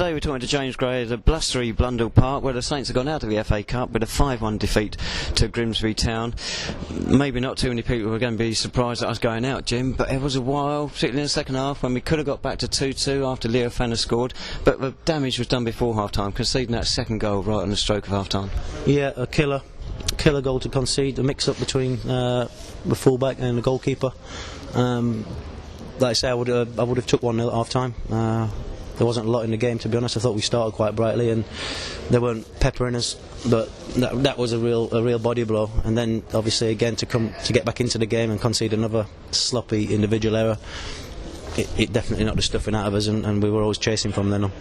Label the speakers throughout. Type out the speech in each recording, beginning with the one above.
Speaker 1: today we're talking to James Gray at a blustery Blundell Park, where the Saints have gone out of the FA Cup with a 5-1 defeat to Grimsby Town. Maybe not too many people were going to be surprised at us going out, Jim, but it was a while, particularly in the second half, when we could have got back to 2-2 after Leo Fanner scored, but the damage was done before half-time, conceding that second goal right on the stroke of half-time.
Speaker 2: Yeah, a killer goal to concede, a mix-up between the full-back and the goalkeeper. Like I say, I would have took 1-0 at half-time. There wasn't a lot in the game, to be honest. I thought we started quite brightly and they weren't peppering us, but that was a real body blow. And then obviously again to get back into the game and concede another sloppy individual error, it definitely knocked the stuffing out of us, and we were always chasing from then on.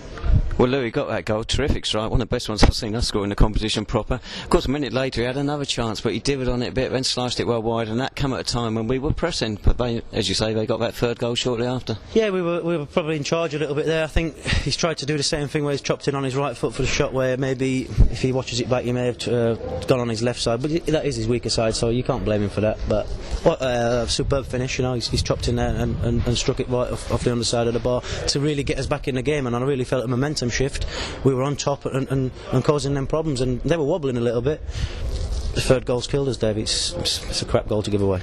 Speaker 1: Well, Louis got that goal, terrific strike, one of the best ones I've seen us score in the competition proper. Of course, a minute later he had another chance, but he divvied on it a bit, then sliced it well wide, and that came at a time when we were pressing. But they, as you say, they got that third goal shortly after. Yeah, we were probably in charge a little bit there. I think he's tried to do the same thing where he's chopped in on his right foot for the shot, where maybe if he watches it back he may have gone on his left side, but that is his weaker side, so you can't blame him for that. But what a superb finish, you know. He's chopped in there and struck it right off the underside of the bar to really get us back in the game, and I really felt a momentum shift. We were on top and causing them problems, and they were wobbling a little bit. The third goal's killed us, Dave. It's a crap goal to give away.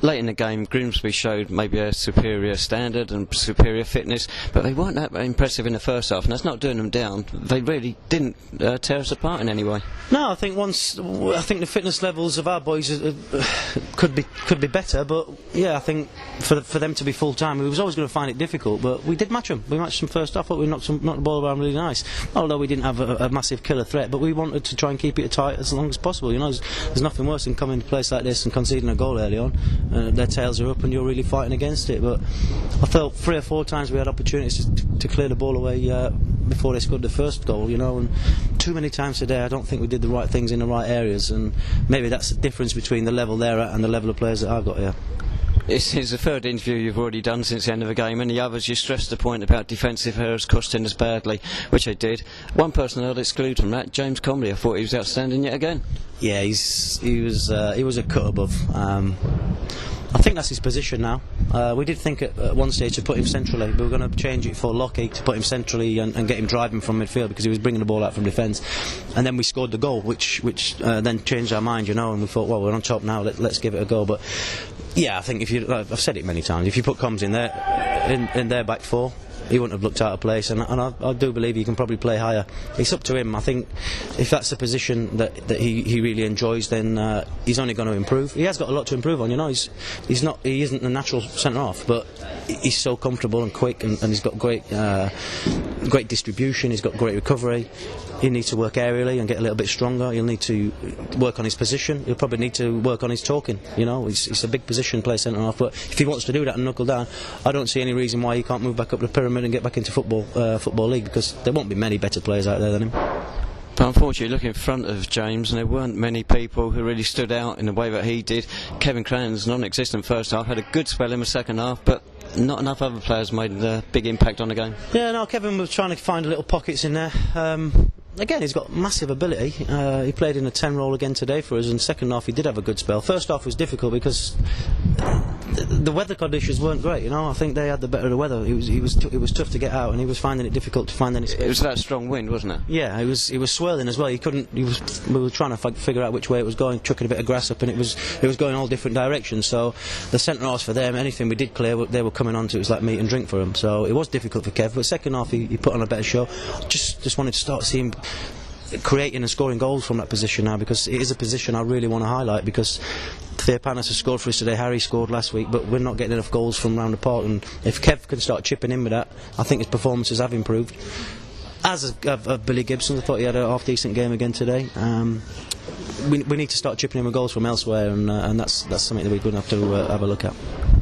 Speaker 1: Late in the game, Grimsby showed maybe a superior standard and superior fitness, but they weren't that impressive in the first half, and that's not doing them down. They really didn't tear us apart in any way. No, I think the fitness levels of our boys could be better, but yeah, I think for them to be full time, we was always going to find it difficult, but we did match them. We matched them first half, but we knocked the ball around really nice. Although we didn't have a massive killer threat, but we wanted to try and keep it tight as long as possible. You know, there's nothing worse than coming to a place like this and conceding a goal early on. Their tails are up and you're really fighting against it, but I felt 3 or 4 times we had opportunities to clear the ball away before they scored the first goal, you know, and too many times today I don't think we did the right things in the right areas, and maybe that's the difference between the level they're at and the level of players that I've got here. It's the third interview you've already done since the end of the game, and the others you stressed the point about defensive errors costing us badly, which they did. One person I'd exclude from that, James Comrie. I thought he was outstanding yet again. Yeah, he was a cut above. I think that's his position now. We did think at one stage to put him centrally. We were going to change it for Lockie to put him centrally and get him driving from midfield, because he was bringing the ball out from defence. And then we scored the goal, which then changed our mind, you know, and we thought, well, we're on top now, let's give it a go. But yeah, I think I've said it many times, if you put Combs in there, in their back four, he wouldn't have looked out of place, and I do believe he can probably play higher. It's up to him. I think if that's the position that he really enjoys, then he's only going to improve. He has got a lot to improve on, you know. He isn't a natural centre half, but he's so comfortable and quick, and he's got great distribution. He's got great recovery. He needs to work aerially and get a little bit stronger. He'll need to work on his position. He'll probably need to work on his talking. You know, it's a big position, play centre half. But if he wants to do that and knuckle down, I don't see any reason why he can't move back up the pyramid and get back into football league, because there won't be many better players out there than him. But unfortunately, look in front of James, and there weren't many people who really stood out in the way that he did. Kevin Cran's non-existent first half, had a good spell in the second half, but not enough other players made a big impact on the game. Yeah, no, Kevin was trying to find little pockets in there. Again, he's got massive ability. He played in a 10 role again today for us, and second half he did have a good spell. First half was difficult because the weather conditions weren't great, you know. I think they had the better of the weather. It was tough to get out, and he was finding it difficult to find any space. It was that strong wind, wasn't it? Yeah, it was swirling as well. We were trying to figure out which way it was going, chucking a bit of grass up, and it was going all different directions. So the centre halves for them, anything we did clear, they were coming on to. It was like meat and drink for them. So it was difficult for Kev. But second half he put on a better show. Just wanted to start seeing creating and scoring goals from that position now, because it is a position I really want to highlight, because Theopanis has scored for us today, Harry scored last week, but we're not getting enough goals from round the park, and if Kev can start chipping in with that, I think his performances have improved. As of Billy Gibson, I thought he had a half decent game again today. We need to start chipping in with goals from elsewhere, and that's something that we're going to have to have a look at.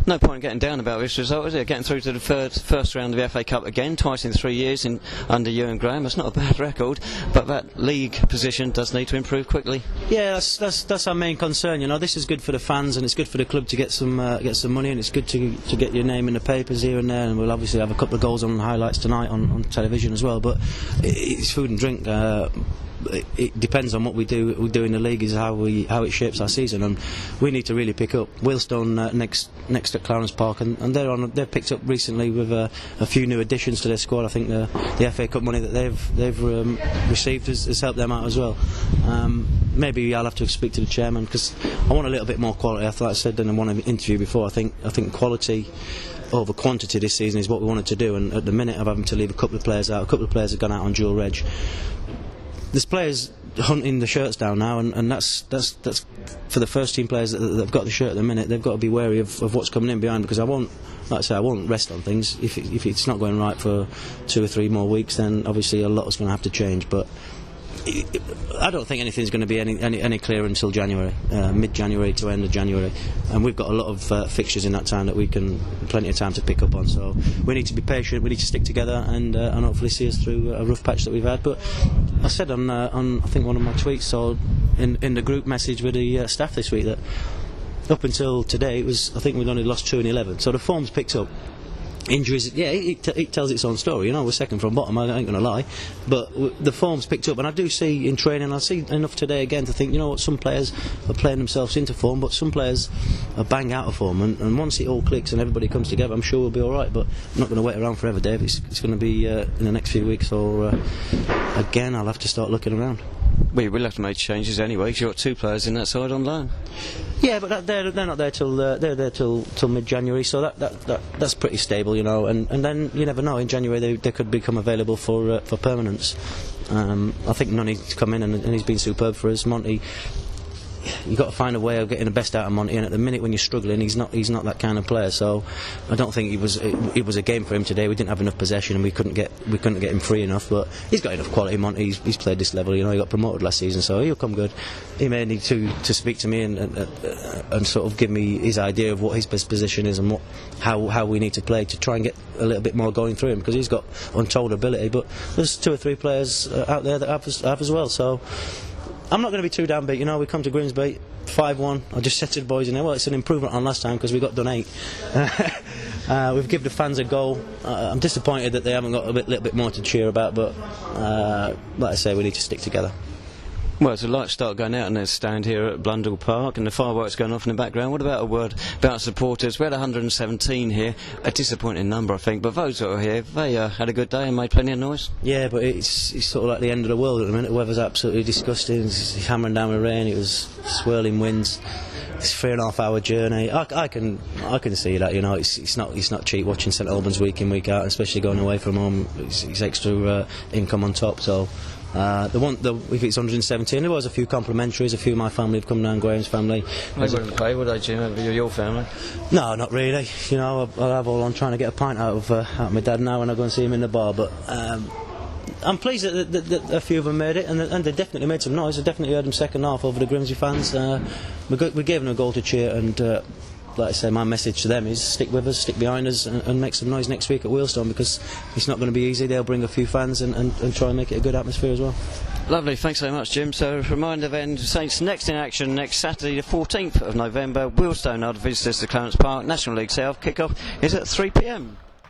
Speaker 1: No point in getting down about this result, is it? Getting through to the first round of the FA Cup again, twice in 3 years under Ewan Graham. That's not a bad record, but that league position does need to improve quickly. Yeah, that's our main concern. You know, this is good for the fans, and it's good for the club to get some money, and it's good to get your name in the papers here and there. And we'll obviously have a couple of goals on highlights tonight on television as well. But it's food and drink. It depends on what we do in the league, is how it shapes our season, and we need to really pick up. Wealdstone next
Speaker 2: at Clarence Park, and they've picked up recently with a few new additions to their squad. I think the FA Cup money that they've received has helped them out as well. Maybe I'll have to speak to the chairman, because I want a little bit more quality. Like I said in one interview before, I think quality over quantity this season is what we wanted to do, and at the minute I'm having to leave a couple of players out. A couple of players have gone out on dual reg. There's players hunting the shirts down now, and that's for the first team players that have got the shirt at the minute. They've got to be wary of what's coming in behind, because I won't rest on things. If it's not going right for 2 or 3 more weeks, then obviously a lot is going to have to change. But I don't think anything's going to be any clearer until January, mid-January to end of January, and we've got a lot of fixtures in that time that we can plenty of time to pick up on. So we need to be patient, we need to stick together, and hopefully see us through a rough patch that we've had. But I said on I think one of my tweets, so in the group message with the staff this week, that up until today I think we'd only lost 2 in 11, so the form's picked up. Injuries, yeah, it tells its own story. You know, we're second from bottom, I ain't going to lie, but the form's picked up, and I do see in training, I see enough today again to think, you know what, some players are playing themselves into form, but some players are bang out of form, and once it all clicks and everybody comes together, I'm sure we'll be alright. But I'm not going to wait around forever, Dave. It's going to be in the next few weeks, or again I'll have to start looking around.
Speaker 1: Well, you will have to make changes anyway, because you've got 2 players in that side on loan.
Speaker 2: Yeah, but they're not there till they're there till mid-January, so that's pretty stable, you know. And then you never know. In January they could become available for permanence. I think Nunny's come in and he's been superb for us. Monty, you've got to find a way of getting the best out of Monty, and at the minute when you're struggling, he's not that kind of player. So I don't think it was a game for him today. We didn't have enough possession, and we couldn't get him free enough. But he's got enough quality. Monty, he's played this level. You know, he got promoted last season, so he'll come good. He may need to speak to me and sort of give me his idea of what his best position is and how we need to play to try and get a little bit more going through him, because he's got untold ability. But there's 2 or 3 players out there that have as well. So I'm not going to be too downbeat. You know, we come to Grimsby 5-1. I just said to the boys, you know, well, it's an improvement on last time because we got done 8. We've given the fans a goal. I'm disappointed that they haven't got a little bit more to cheer about, but like I say, we need to stick together.
Speaker 1: Well, it's a light start going out in their stand here at Blundell Park, and the fireworks going off in the background. What about a word about supporters? We had 117 here, a disappointing number, I think, but those that were here, they had a good day and made plenty of noise. Yeah, but it's sort of like the end of the world at the minute. The weather's absolutely disgusting. It's hammering down with rain. It was swirling winds. It's a 3.5 hour journey. I can see that, you know. It's not cheap watching St Albans week in, week out, especially going away from home. It's extra income on top. So if it's 117, there was a few complimentaries. A few of my family have come down, Graham's family. They wouldn't pay, would they, Jim? Your family?
Speaker 2: No, not really. You know, I'll have all on trying to get a pint out of my dad now when I go and see him in the bar. But I'm pleased that a few of them made it, and they definitely made some noise. I definitely heard them second half over the Grimsby fans. We gave them a goal to cheer, and like I say, my message to them is stick with us, stick behind us, and make some noise next week at Wheelstone, because it's not going to be easy. They'll bring a few fans and try and make it a good atmosphere as well.
Speaker 1: Lovely, thanks so much, Jim. So a reminder then, Saints next in action next Saturday the 14th of November, Wheelstone are the visitors to Clarence Park, National League South. Kick-off is at 3 p.m.